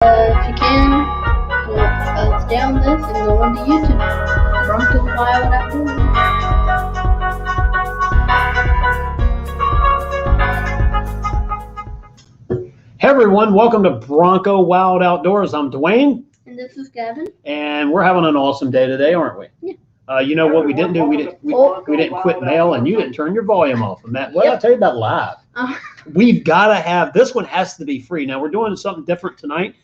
If you can, stay on this and go on to YouTube. Bronco's Wild Outdoors. Hey everyone, welcome to Bronco Wild Outdoors. I'm Dwayne. And this is Gavin. And we're having an awesome day today, aren't we? Yeah. You know what we didn't do? We didn't quit mail, and you didn't turn your volume off. And Matt, what did I tell you about live? We've got to have, this one has to be free. Now we're doing something different tonight.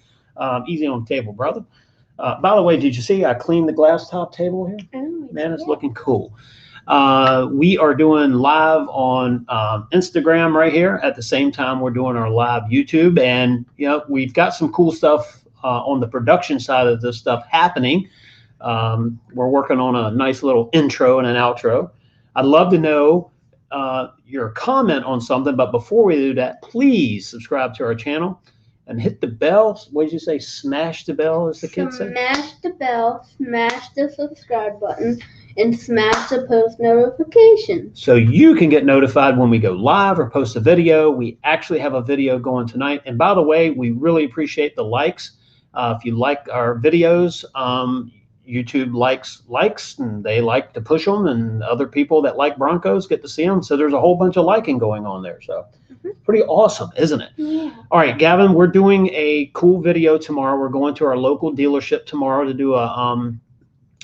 Easy on the table, brother. By the way, did you see I cleaned the glass top table here? Oh, Man, it's looking cool. We are doing live on Instagram right here. At the same time, we're doing our live YouTube, and we've got some cool stuff on the production side of this stuff happening. We're working on a nice little intro and an outro. I'd love to know your comment on something, but before we do that, please subscribe to our channel and hit the bell. What did you say? Smash the bell, as the kids say? Smash the bell, smash the subscribe button, and smash the post notification. So you can get notified when we go live or post a video. We actually have a video going tonight. And by the way, we really appreciate the likes. If you like our videos, YouTube likes, and they like to push them, and other people that like Broncos get to see them. So there's a whole bunch of liking going on there. So pretty awesome, isn't it? Yeah. All right, Gavin, we're doing a cool video tomorrow. We're going to our local dealership tomorrow to do a,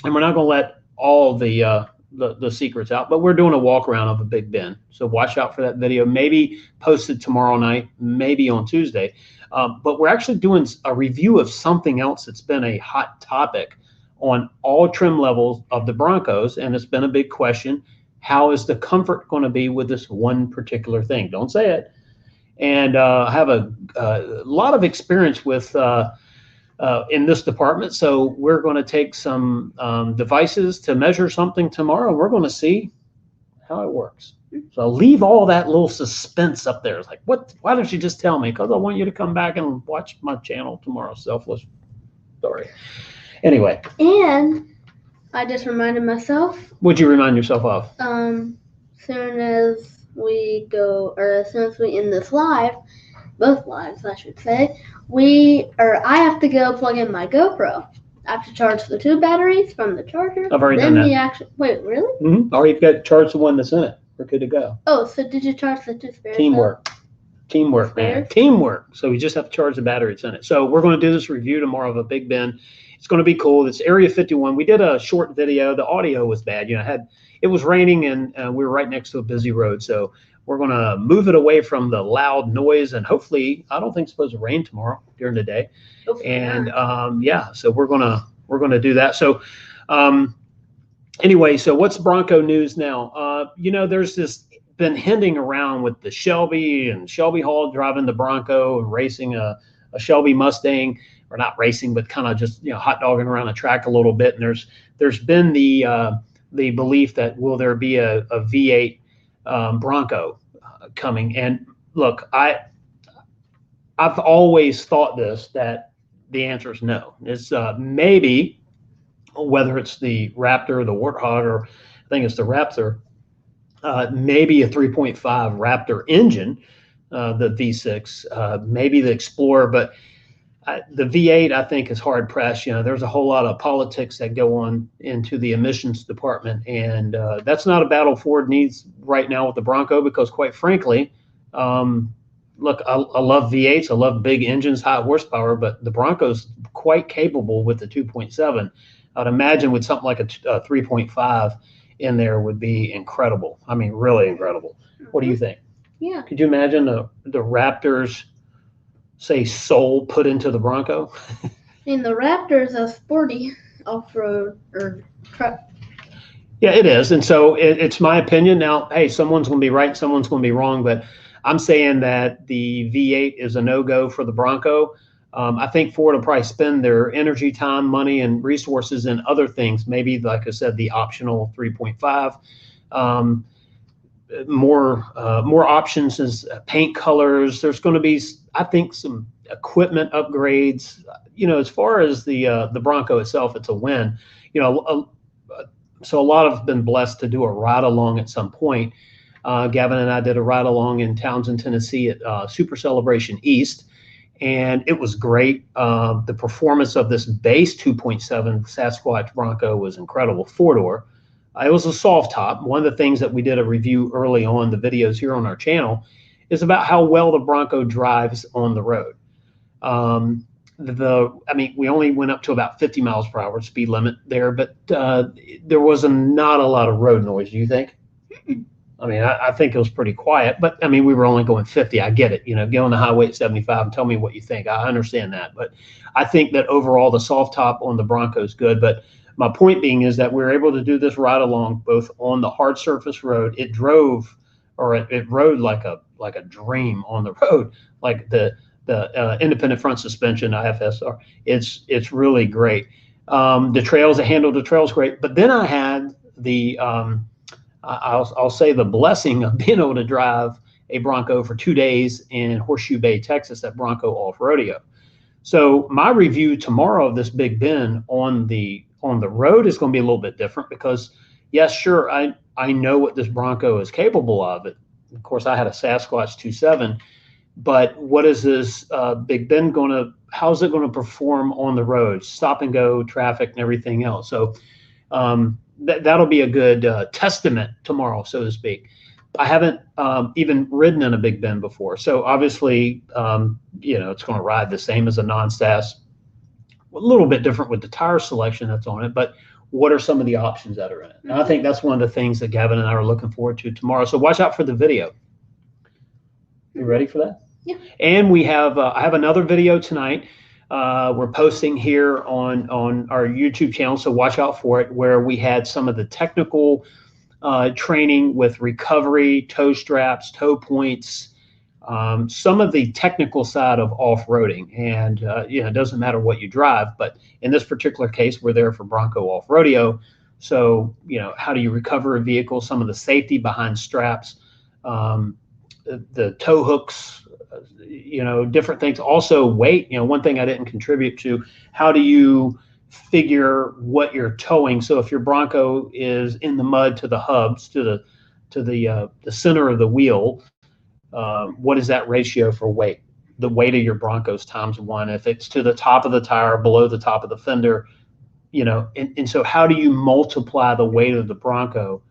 and we're not going to let all the secrets out, but we're doing a walk around of a Big Bend. So watch out for that video. Maybe posted tomorrow night, maybe on Tuesday. But we're actually doing a review of something else that's been a hot topic on all trim levels of the Broncos, and it's been a big question. How is the comfort going to be with this one particular thing? Don't say it. And I have a lot of experience with in this department, so we're going to take some devices to measure something tomorrow, and we're going to see how it works. So leave all that little suspense up there. It's like, what? Why don't you just tell me? Because I want you to come back and watch my channel tomorrow. Selfless story. Anyway. And I just reminded myself. What'd you remind yourself of? Soon as we go, or as soon as we end this live, both lives, I should say, I have to go plug in my GoPro. I have to charge the 2 batteries from the charger. I've already done that. Wait, really? Mm-hmm. Or you've got to charge the one that's in it. We're good to go. Oh, so did you charge the 2 spares? Teamwork, man. Teamwork. So we just have to charge the battery that's in it. So we're going to do this review tomorrow of a Big Bend. It's going to be cool. It's Area 51. We did a short video. The audio was bad. It was raining, and we were right next to a busy road. So we're going to move it away from the loud noise, and hopefully, I don't think it's supposed to rain tomorrow during the day. And so we're gonna do that. So anyway, so what's Bronco news now? There's this been hinting around with the Shelby and Shelby Hall driving the Bronco and racing a Shelby Mustang, or not racing, but kind of just hot dogging around a track a little bit. And there's been the belief that will there be a V8 Bronco coming. And look, I've always thought that the answer is no. It's maybe, whether it's the Raptor, the Warthog, or I think it's the Raptor, maybe a 3.5 Raptor engine, the V6, maybe the Explorer, but the V8 I think is hard pressed. There's a whole lot of politics that go on into the emissions department, and that's not a battle Ford needs right now with the Bronco, because quite frankly, look, I love V8s. I love big engines, high horsepower, but the Bronco's quite capable with the 2.7. I'd imagine with something like a 3.5 in there would be incredible. I mean, really incredible. What do you think? Yeah. Could you imagine the Raptor's, say, soul put into the Bronco? I mean, the Raptor is a sporty off-road or truck. Yeah, it is. And so it's my opinion. Now, hey, someone's going to be right, someone's going to be wrong, but I'm saying that the V8 is a no-go for the Bronco. I think Ford will probably spend their energy, time, money, and resources in other things. Maybe, like I said, the optional 3.5. More options as paint colors. There's going to be, I think, some equipment upgrades. As far as the Bronco itself, it's a win. So a lot have been blessed to do a ride along at some point. Gavin and I did a ride along in Townsend, Tennessee at Super Celebration East. and it was great. The performance of this base 2.7 Sasquatch Bronco was incredible, four-door. It was a soft top. One of the things that we did a review early on the videos here on our channel is about how well the Bronco drives on the road. I mean, we only went up to about 50 miles per hour speed limit there, but there was not a lot of road noise. Do you think? I mean, I think it was pretty quiet, but I mean, we were only going 50. I get it. Get on the highway at 75 and tell me what you think. I understand that, but I think that overall the soft top on the Bronco is good. But my point being is that we were able to do this ride along both on the hard surface road. It drove, or it rode like a dream on the road, like the independent front suspension IFSR. It's really great. The trails, it handled the trails great. But then I had the I'll say the blessing of being able to drive a Bronco for 2 days in Horseshoe Bay, Texas, at Bronco Off Rodeo. So my review tomorrow of this Big Bend on the road is going to be a little bit different because, yes, sure, I know what this Bronco is capable of. Of course, I had a Sasquatch 2.7, but what is this Big Bend how's it going to perform on the road, stop and go, traffic, and everything else? So that'll be a good testament tomorrow, so to speak. I haven't even ridden in a Big Bend before, so obviously, it's going to ride the same as a non-Stas. A little bit different with the tire selection that's on it, but what are some of the options that are in it? And I think that's one of the things that Gavin and I are looking forward to tomorrow. So watch out for the video. You ready for that? Yeah. And we have I have another video tonight. We're posting here on our YouTube channel, so watch out for it, where we had some of the technical training with recovery, toe straps, toe points, some of the technical side of off-roading. And it doesn't matter what you drive, but in this particular case, we're there for Bronco Off Rodeo. So, how do you recover a vehicle, some of the safety behind straps, the tow hooks, different things. Also weight, one thing I didn't contribute to, how do you figure what you're towing? So if your Bronco is in the mud to the hubs, to the center of the wheel, what is that ratio for weight? The weight of your Bronco's times 1. If it's to the top of the tire, below the top of the fender, and so how do you multiply the weight of the Bronco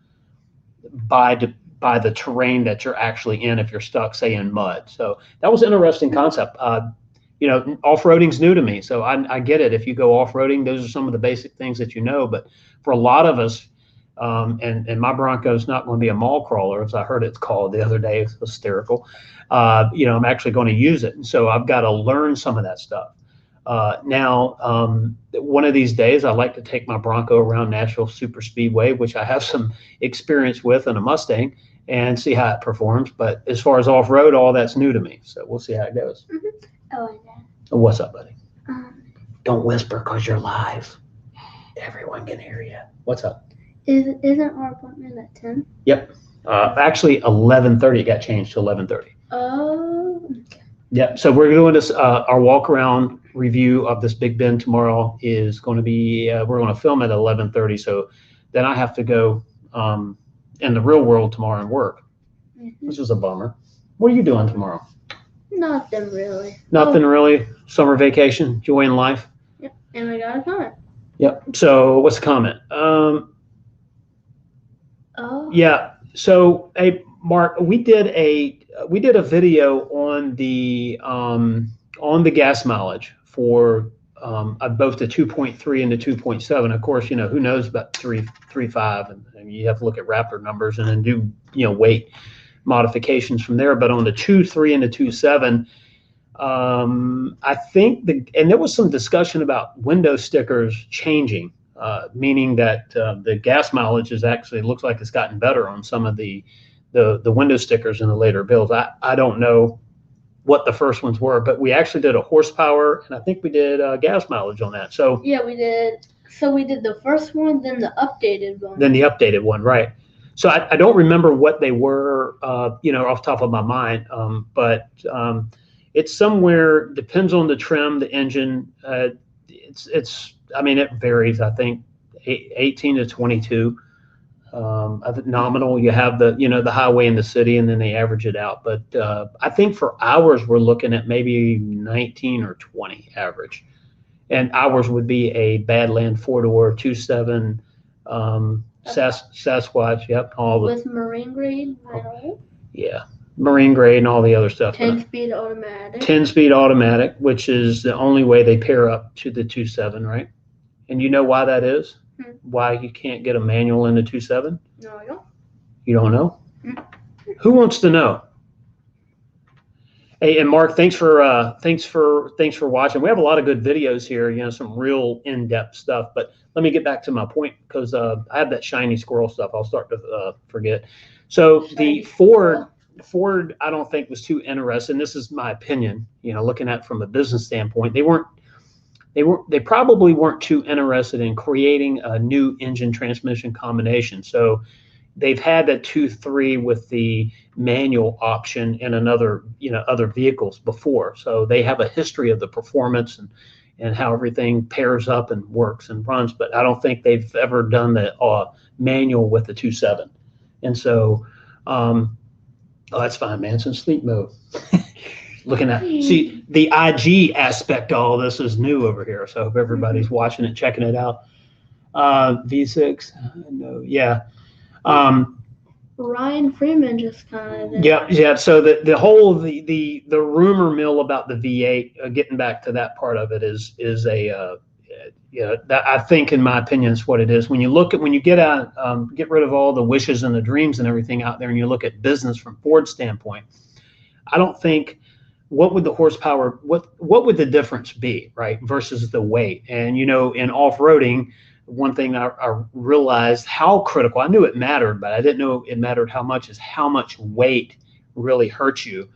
by the terrain that you're actually in if you're stuck, say, in mud? So that was an interesting concept. Off-roading's new to me, so I get it. If you go off-roading, those are some of the basic things that but for a lot of us, and my Bronco's not going to be a mall crawler, as I heard it's called the other day. It's hysterical. I'm actually going to use it, and so I've got to learn some of that stuff. Now, one of these days, I'd like to take my Bronco around Nashville Super Speedway, which I have some experience with in a Mustang, and see how it performs. But as far as off-road, all that's new to me, so we'll see how it goes. Mm-hmm. Oh, and Dad. What's up, buddy? Don't whisper because you're live. Everyone can hear you. What's up? Isn't our appointment at 10? Yep. Actually, 11:30. It got changed to 11:30. Oh, okay. Yep. So we're doing this. Our walk-around review of this Big Bend tomorrow is going to be. We're going to film at 11:30. So then I have to go in the real world tomorrow and work, which is a bummer. What are you doing tomorrow? Nothing really. Nothing really. Summer vacation, enjoying life. Yep. And I got a comment. Yep. So what's the comment? Yeah. So, hey, Mark, we did a video on the gas mileage for both the 2.3 and the 2.7. Of course, who knows about 3.5, and you have to look at Raptor numbers and then do weight modifications from there. But on the 2.3 and the 2.7, I think and there was some discussion about window stickers changing, meaning that the gas mileage looks like it's gotten better on some of the window stickers in the later builds. I don't know what the first ones were, but we actually did a horsepower, and I think we did gas mileage on that. So yeah, we did. So we did the first one, then the updated one. Then the updated one, right? So I don't remember what they were, off the top of my mind, but it's somewhere, depends on the trim, the engine. It varies. I think 18 to 22. I think nominal. You have the the highway in the city, and then they average it out. But I think for hours we're looking at maybe 19 or 20 average, and ours would be a Badland 4-door 2.7 Sasquatch. Yep, all the with marine grade vinyl, yeah marine grade and all the other stuff. 10-speed automatic. 10-speed automatic, which is the only way they pair up to the 2.7, right? And you know why that is? Why you can't get a manual in the 2.7? No, I don't. You don't know? Who wants to know? Hey, and Mark, thanks for watching. We have a lot of good videos here, some real in-depth stuff. But let me get back to my point because I have that shiny squirrel stuff. I'll start to forget. So the Ford, I don't think was too interested. And this is my opinion. Looking at it from a business standpoint, they probably weren't too interested in creating a new engine transmission combination. So they've had that 2.3 with the manual option in other vehicles before. So they have a history of the performance and how everything pairs up and works and runs. But I don't think they've ever done the manual with the 2.7. And so, that's fine, man. It's in sleep mode. Looking at see the IG aspect of all this is new over here. So I hope everybody's watching it, checking it out. V6, no, yeah. Ryan Freeman just kind of yeah. So the whole the rumor mill about the V8, getting back to that part of it is a that I think, in my opinion, is what it is. When you get out, get rid of all the wishes and the dreams and everything out there, and you look at business from Ford's standpoint, I don't think. What would the horsepower? What would the difference be, right? Versus the weight, and in off-roading. One thing I realized how critical, I knew it mattered, but I didn't know it mattered how much, is how much weight really hurts you.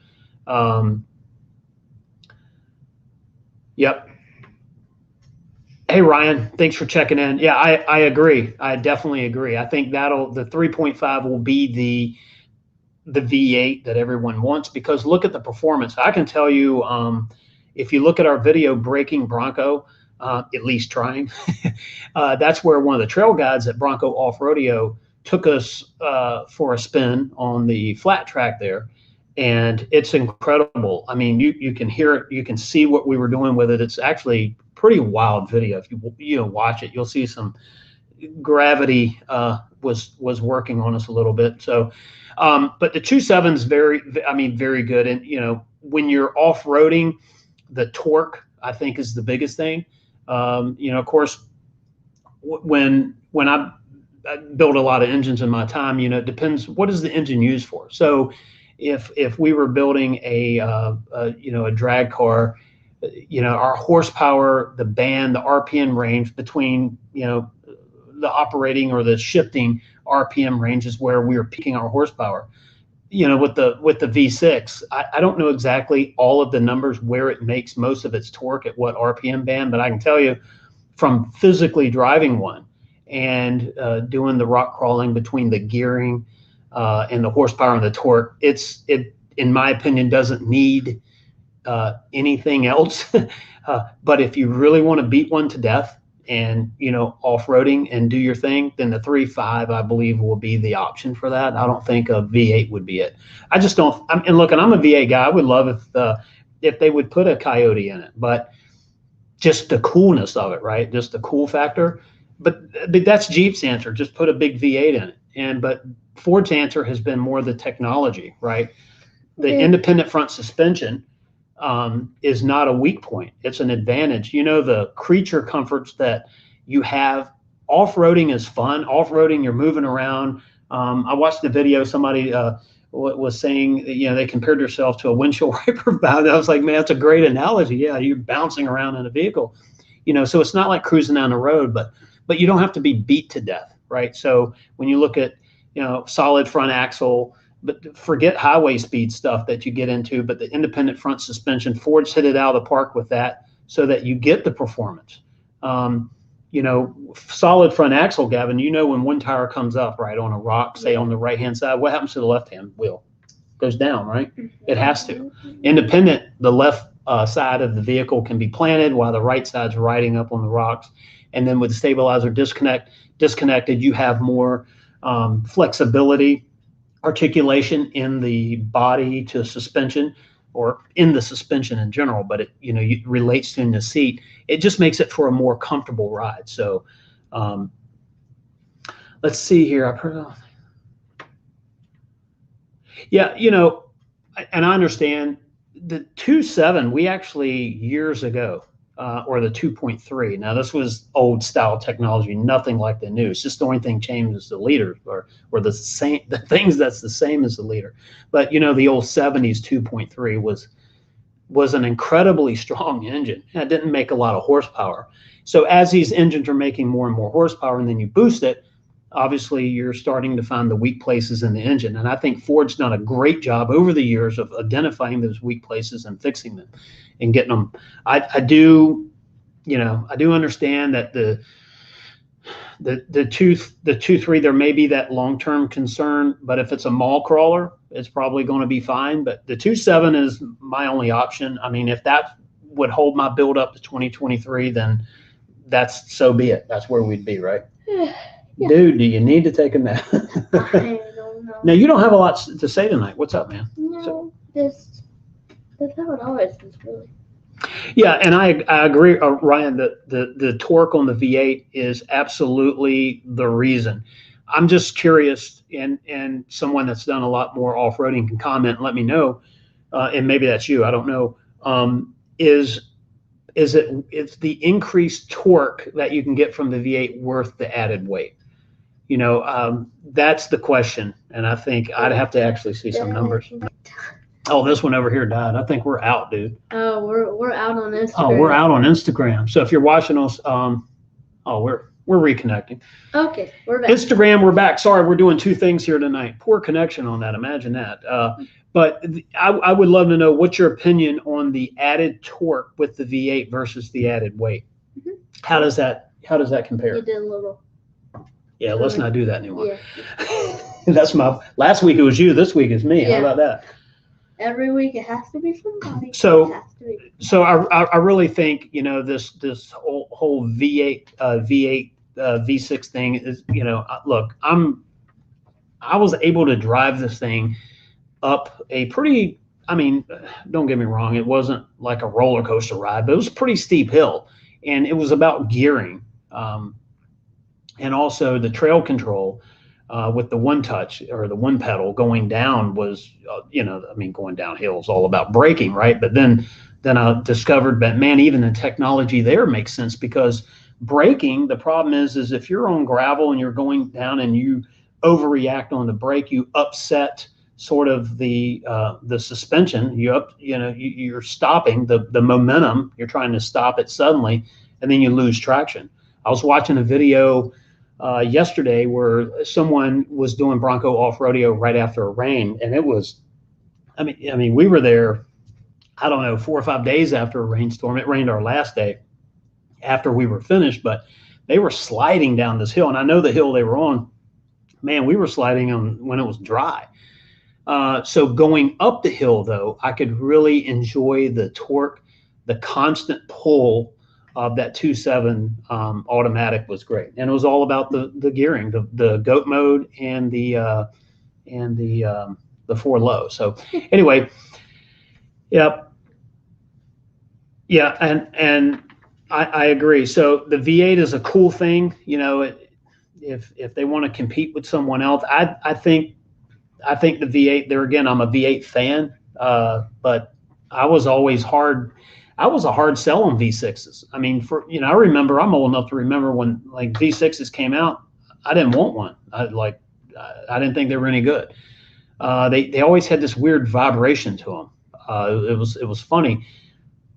Yep. Hey, Ryan, thanks for checking in. Yeah, I agree. I definitely agree. I think the 3.5 will be the V8 that everyone wants, because look at the performance. I can tell you, if you look at our video, Breaking Bronco, at least trying. That's where one of the trail guides at Bronco Off Rodeo took us for a spin on the flat track there, and it's incredible. I mean, you can hear it, you can see what we were doing with it. It's actually pretty wild video. If you watch it, you'll see some gravity was working on us a little bit. So, but the 2.7 is very good. And when you're off roading, the torque I think is the biggest thing. Of course, when I build a lot of engines in my time, it depends what is the engine used for. So if we were building a drag car, our horsepower, the band, the RPM range between, the operating or the shifting RPM range is where we are peaking our horsepower. With the V6, I don't know exactly all of the numbers where it makes most of its torque at what RPM band, but I can tell you from physically driving one and doing the rock crawling between the gearing and the horsepower and the torque, it in my opinion doesn't need anything else. But if you really want to beat one to death and off-roading and do your thing, then the 3.5 I believe will be the option for that. I don't think a V8 would be it. I just don't. And look, and I'm a V8 guy. I would love if they would put a Coyote in it, but just the coolness of it, right? Just the cool factor. But that's Jeep's answer. Just put a big V8 in it. But Ford's answer has been more the technology, right? The independent front suspension is not a weak point. It's an advantage. The creature comforts that you have. Off-roading is fun. Off-roading, you're moving around. I watched the video. Somebody was saying, they compared themselves to a windshield wiper valve. I was like, man, that's a great analogy. Yeah, you're bouncing around in a vehicle. So it's not like cruising down the road, but you don't have to be beat to death, right? So when you look at, solid front axle, but forget highway speed stuff that you get into, but the independent front suspension, Ford's hit it out of the park with that so that you get the performance. Solid front axle, Gavin, when one tire comes up, right, on a rock, say on the right-hand side, what happens to the left-hand wheel? Goes down, right? It has to. Independent, the left side of the vehicle can be planted while the right side's riding up on the rocks. And then with the stabilizer disconnected, you have more flexibility, articulation in the body to suspension, or in the suspension in general, but it relates to in the seat. It just makes it for a more comfortable ride. So um, let's see here. I've heard of, yeah, and I understand the 2.7. We actually years ago, or the 2.3. Now this was old style technology, nothing like the new. It's just the only thing changed is the leader, or the things that's the same as the leader. But the old 70s 2.3 was an incredibly strong engine. It didn't make a lot of horsepower. So as these engines are making more and more horsepower, and then you boost it, obviously you're starting to find the weak places in the engine. And I think Ford's done a great job over the years of identifying those weak places and fixing them and getting them. I do understand that the 2.3, there may be that long-term concern, but if it's a mall crawler, it's probably going to be fine. But the 2.7 is my only option. I mean, if that would hold my build up to 2023, then that's so be it. That's where we'd be, right? Yeah. Dude, do you need to take a nap? I don't know. Now, you don't have a lot to say tonight. What's up, man? No, that's how it always is, really. Yeah, and I agree, Ryan, that the torque on the V8 is absolutely the reason. I'm just curious, and someone that's done a lot more off-roading can comment and let me know, and maybe that's you, I don't know, is the increased torque that you can get from the V8 worth the added weight? That's the question, and I think I'd have to actually see some numbers. Oh, this one over here died. I think we're out, dude. Oh, we're out on Instagram. Oh, we're out on Instagram. So if you're watching us, we're reconnecting. Okay, we're back. Instagram, we're back. Sorry, we're doing two things here tonight. Poor connection on that. Imagine that. But I would love to know what's your opinion on the added torque with the V8 versus the added weight. Mm-hmm. How does that compare? You did a little. Yeah, let's not do that anymore. Yeah. That's last week it was you. This week is me. Yeah. How about that? Every week it has to be somebody. So I really think this whole V8 V6 thing is look, I was able to drive this thing up a pretty, don't get me wrong, it wasn't like a roller coaster ride, but it was a pretty steep hill, and it was about gearing, and also the trail control. With the one touch or the one pedal going down was, going downhill is all about braking, right? But then I discovered that, man, even the technology there makes sense, because braking, the problem is if you're on gravel and you're going down and you overreact on the brake, you upset sort of the suspension. You're stopping the momentum. You're trying to stop it suddenly, and then you lose traction. I was watching a video yesterday where someone was doing Bronco off rodeo right after a rain, and it was, we were there, I don't know, 4 or 5 days after a rainstorm. It rained our last day after we were finished, but they were sliding down this hill, and I know the hill they were on, man, we were sliding on when it was dry. So going up the hill, though, I could really enjoy the torque, the constant pull of that 2.7 automatic was great, and it was all about the gearing, the goat mode, and the 4 low. So anyway, yeah, and I agree. So the V8 is a cool thing, if they want to compete with someone else. I think the V8. There again, I'm a V8 fan, but I was a hard sell on V6s. I remember, I'm old enough to remember when like V6s came out, I didn't want one. I didn't think they were any good. They always had this weird vibration to them. It was funny.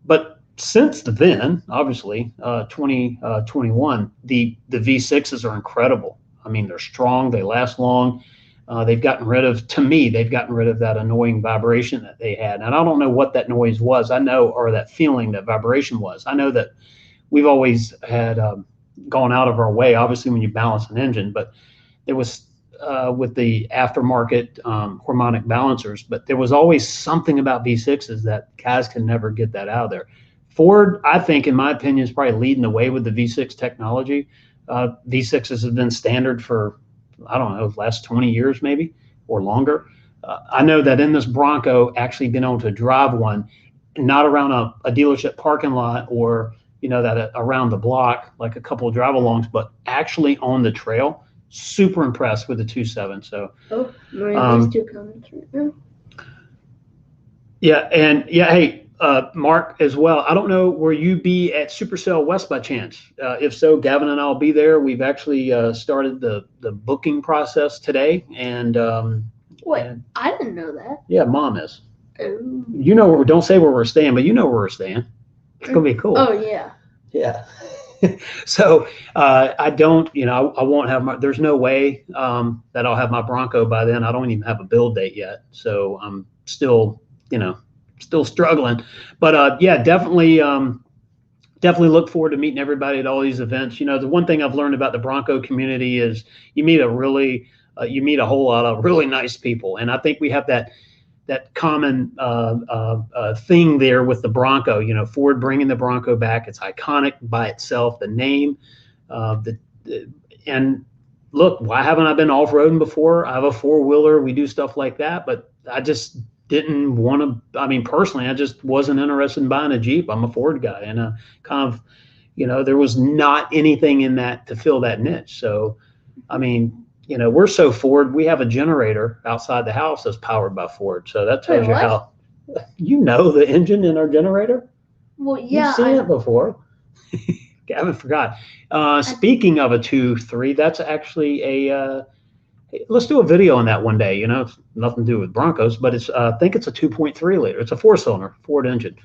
But since then, obviously, 2021, the V6s are incredible. They're strong, they last long. They've gotten rid of that annoying vibration that they had. And I don't know what that noise was. Or that feeling, that vibration was. I know that we've always had gone out of our way, obviously, when you balance an engine, but there was with the aftermarket harmonic balancers, but there was always something about V6s that guys can never get that out of there. Ford, I think, in my opinion, is probably leading the way with the V6 technology. V6s have been standard for I don't know, last 20 years maybe or longer. I know that in this Bronco, actually being able to drive one, not around a dealership parking lot or that around the block like a couple of drive-alongs, but actually on the trail. Super impressed with the 2.7. So, Maria's two comments right now. Yeah, and hey, Mark as well. I don't know, will you be at Supercell West by chance? If so, Gavin and I'll be there. We've actually started the booking process today, and wait, and, I didn't know that. Yeah, Mom is. Oh. You know, don't say where we're staying, but you know where we're staying. It's gonna be cool. Oh yeah. Yeah. So I don't, I won't have there's no way that I'll have my Bronco by then. I don't even have a build date yet. So I'm still, still struggling. But yeah, definitely look forward to meeting everybody at all these events. The one thing I've learned about the Bronco community is you meet a whole lot of really nice people. And I think we have that common thing there with the Bronco. Ford bringing the Bronco back. It's iconic by itself. The name, and look, why haven't I been off-roading before? I have a four-wheeler. We do stuff like that, but I just didn't want to. I mean, personally, I just wasn't interested in buying a Jeep. I'm a Ford guy, and kind of, there was not anything in that to fill that niche. So, I mean, we're so Ford, we have a generator outside the house that's powered by Ford. So that tells you how, the engine in our generator. Well, yeah. You've seen it before. I haven't forgot. Speaking of a 2.3, that's actually let's do a video on that one day. It's nothing to do with Broncos, but I think it's a 2.3 liter. It's a 4-cylinder Ford engine.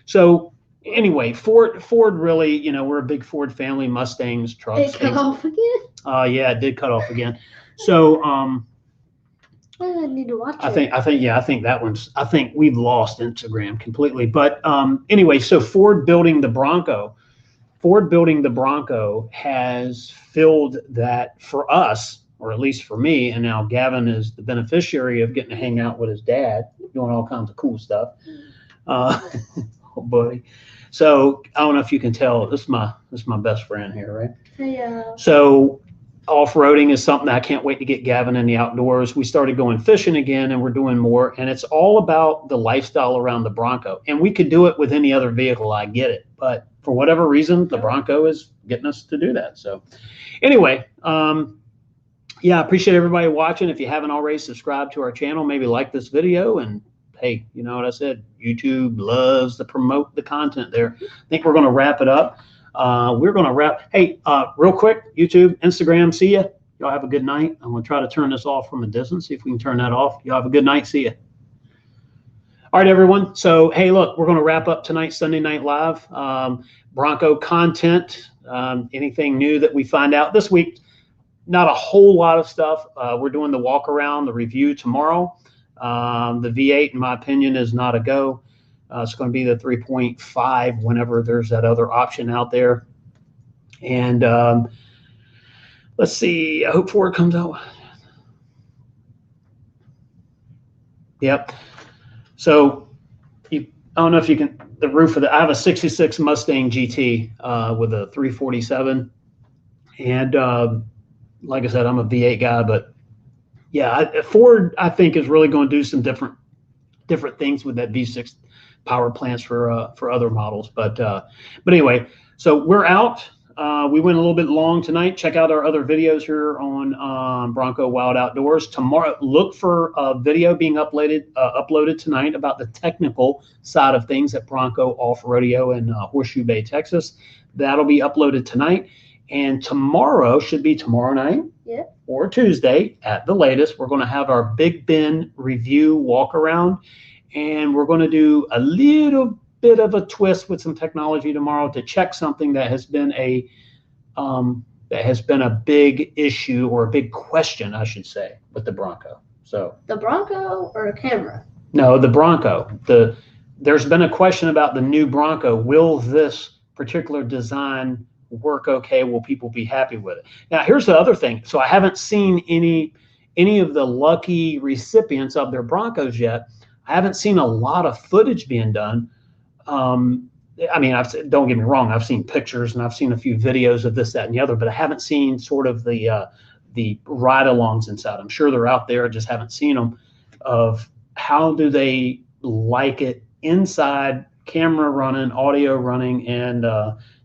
So anyway, Ford really, we're a big Ford family, Mustangs, trucks. It cut off again? Yeah, it did cut off again. So I need to watch it. I think we've lost Instagram completely. But anyway, so Ford building the Bronco has filled that for us, or at least for me, and now Gavin is the beneficiary of getting to hang out with his dad, doing all kinds of cool stuff. Oh, buddy. So I don't know if you can tell, this is my best friend here, right? Yeah. So off-roading is something I can't wait to get Gavin in the outdoors. We started going fishing again, and we're doing more, and it's all about the lifestyle around the Bronco. And we could do it with any other vehicle, I get it, but for whatever reason, the Bronco is getting us to do that. So anyway, yeah, I appreciate everybody watching. If you haven't already, subscribed to our channel, maybe like this video, and hey, you know what I said, YouTube loves to promote the content there. I think we're going to wrap it up. Hey, real quick, YouTube, Instagram, see ya. Y'all have a good night. I'm going to try to turn this off from a distance, see if we can turn that off. Y'all have a good night. See ya. All right, everyone. So, hey, look, we're going to wrap up tonight's Sunday Night Live. Bronco content, anything new that we find out this week, not a whole lot of stuff. We're doing the walk around, the review tomorrow. The V8, in my opinion, is not a go. It's going to be the 3.5 whenever there's that other option out there. And let's see. I hope Ford comes out. Yep. So I don't know if you can, the roof of I have a 66 Mustang GT with a 347. And like I said, I'm a V8 guy, but yeah, Ford, I think, is really going to do some different things with that V6 power plants for other models. But anyway, so we're out. We went a little bit long tonight. Check out our other videos here on Bronco Wild Outdoors. Tomorrow, look for a video being uploaded tonight about the technical side of things at Bronco Off Rodeo in Horseshoe Bay, Texas. That'll be uploaded tonight. And tomorrow, should be tomorrow night, yeah, or Tuesday at the latest, we're going to have our Big Bend review walk around. And we're going to do a little bit of a twist with some technology tomorrow to check something that has been a big issue, or a big question, I should say, with the Bronco. So the Bronco or a camera? No, the Bronco. There's been a question about the new Bronco. Will this particular design work okay? Will people be happy with it? Now, here's the other thing. So I haven't seen any of the lucky recipients of their Broncos yet. I haven't seen a lot of footage being done. I mean, don't get me wrong, I've seen pictures and I've seen a few videos of this, that, and the other, but I haven't seen sort of the the ride-alongs inside. I'm sure they're out there, just haven't seen them, of how do they like it inside, camera running, audio running, and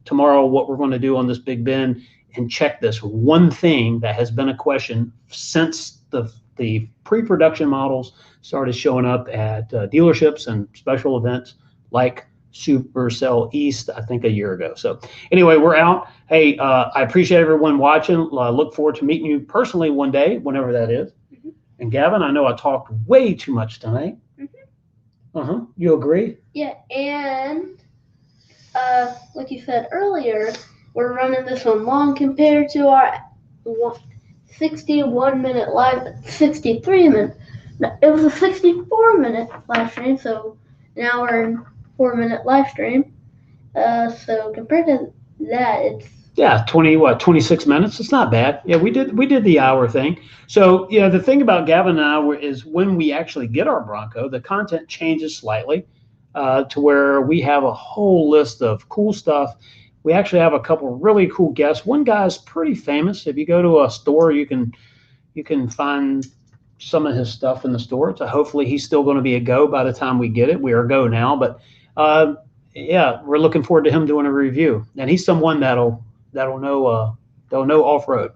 tomorrow what we're going to do on this Big Ben, and check this one thing that has been a question since the pre-production models started showing up at dealerships and special events like Supercell East, I think a year ago. So anyway, we're out. Hey, I appreciate everyone watching. Look forward to meeting you personally one day, whenever that is. Mm-hmm. And Gavin, I know I talked way too much tonight. Mm-hmm. You agree? Yeah, and like you said earlier, we're running this one long compared to our 61-minute live, 63-minute. No, it was a 64-minute live stream, so now we're in 4-minute live stream. So compared to that, it's 26 minutes. It's not bad. Yeah, we did the hour thing. So yeah, the thing about Gavin and I is when we actually get our Bronco, the content changes slightly to where we have a whole list of cool stuff. We actually have a couple of really cool guests. One guy's pretty famous. If you go to a store, you can find some of his stuff in the store. So hopefully he's still going to be a go by the time we get it. We are a go now, but yeah, we're looking forward to him doing a review. And he's someone that'll know off-road.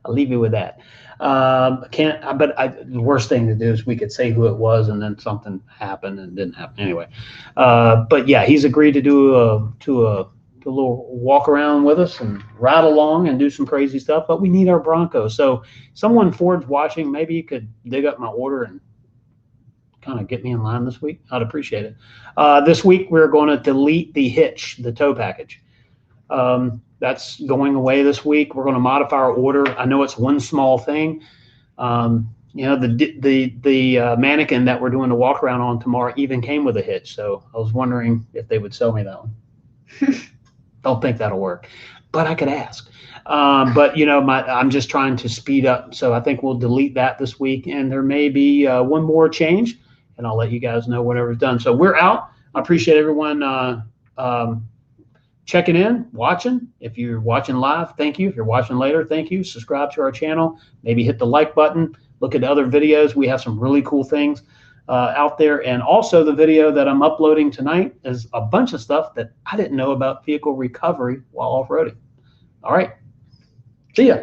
I'll leave you with that. The worst thing to do is we could say who it was and then something happened and didn't happen anyway. But yeah, he's agreed to do a little walk around with us and ride along and do some crazy stuff, but we need our Bronco. So someone Ford's watching, maybe you could dig up my order and kind of get me in line this week. I'd appreciate it. This week we're going to delete the hitch, the tow package. That's going away this week. We're going to modify our order. I know it's one small thing. The mannequin that we're doing the walk around on tomorrow even came with a hitch. So I was wondering if they would sell me that one. Don't think that'll work, but I could ask. But I'm just trying to speed up. So I think we'll delete that this week, and there may be one more change, and I'll let you guys know whenever it's done. So we're out. I appreciate everyone checking in, watching. If you're watching live, thank you. If you're watching later, thank you. Subscribe to our channel. Maybe hit the like button. Look at other videos. We have some really cool things out there. And also the video that I'm uploading tonight is a bunch of stuff that I didn't know about vehicle recovery while off-roading. All right. See ya.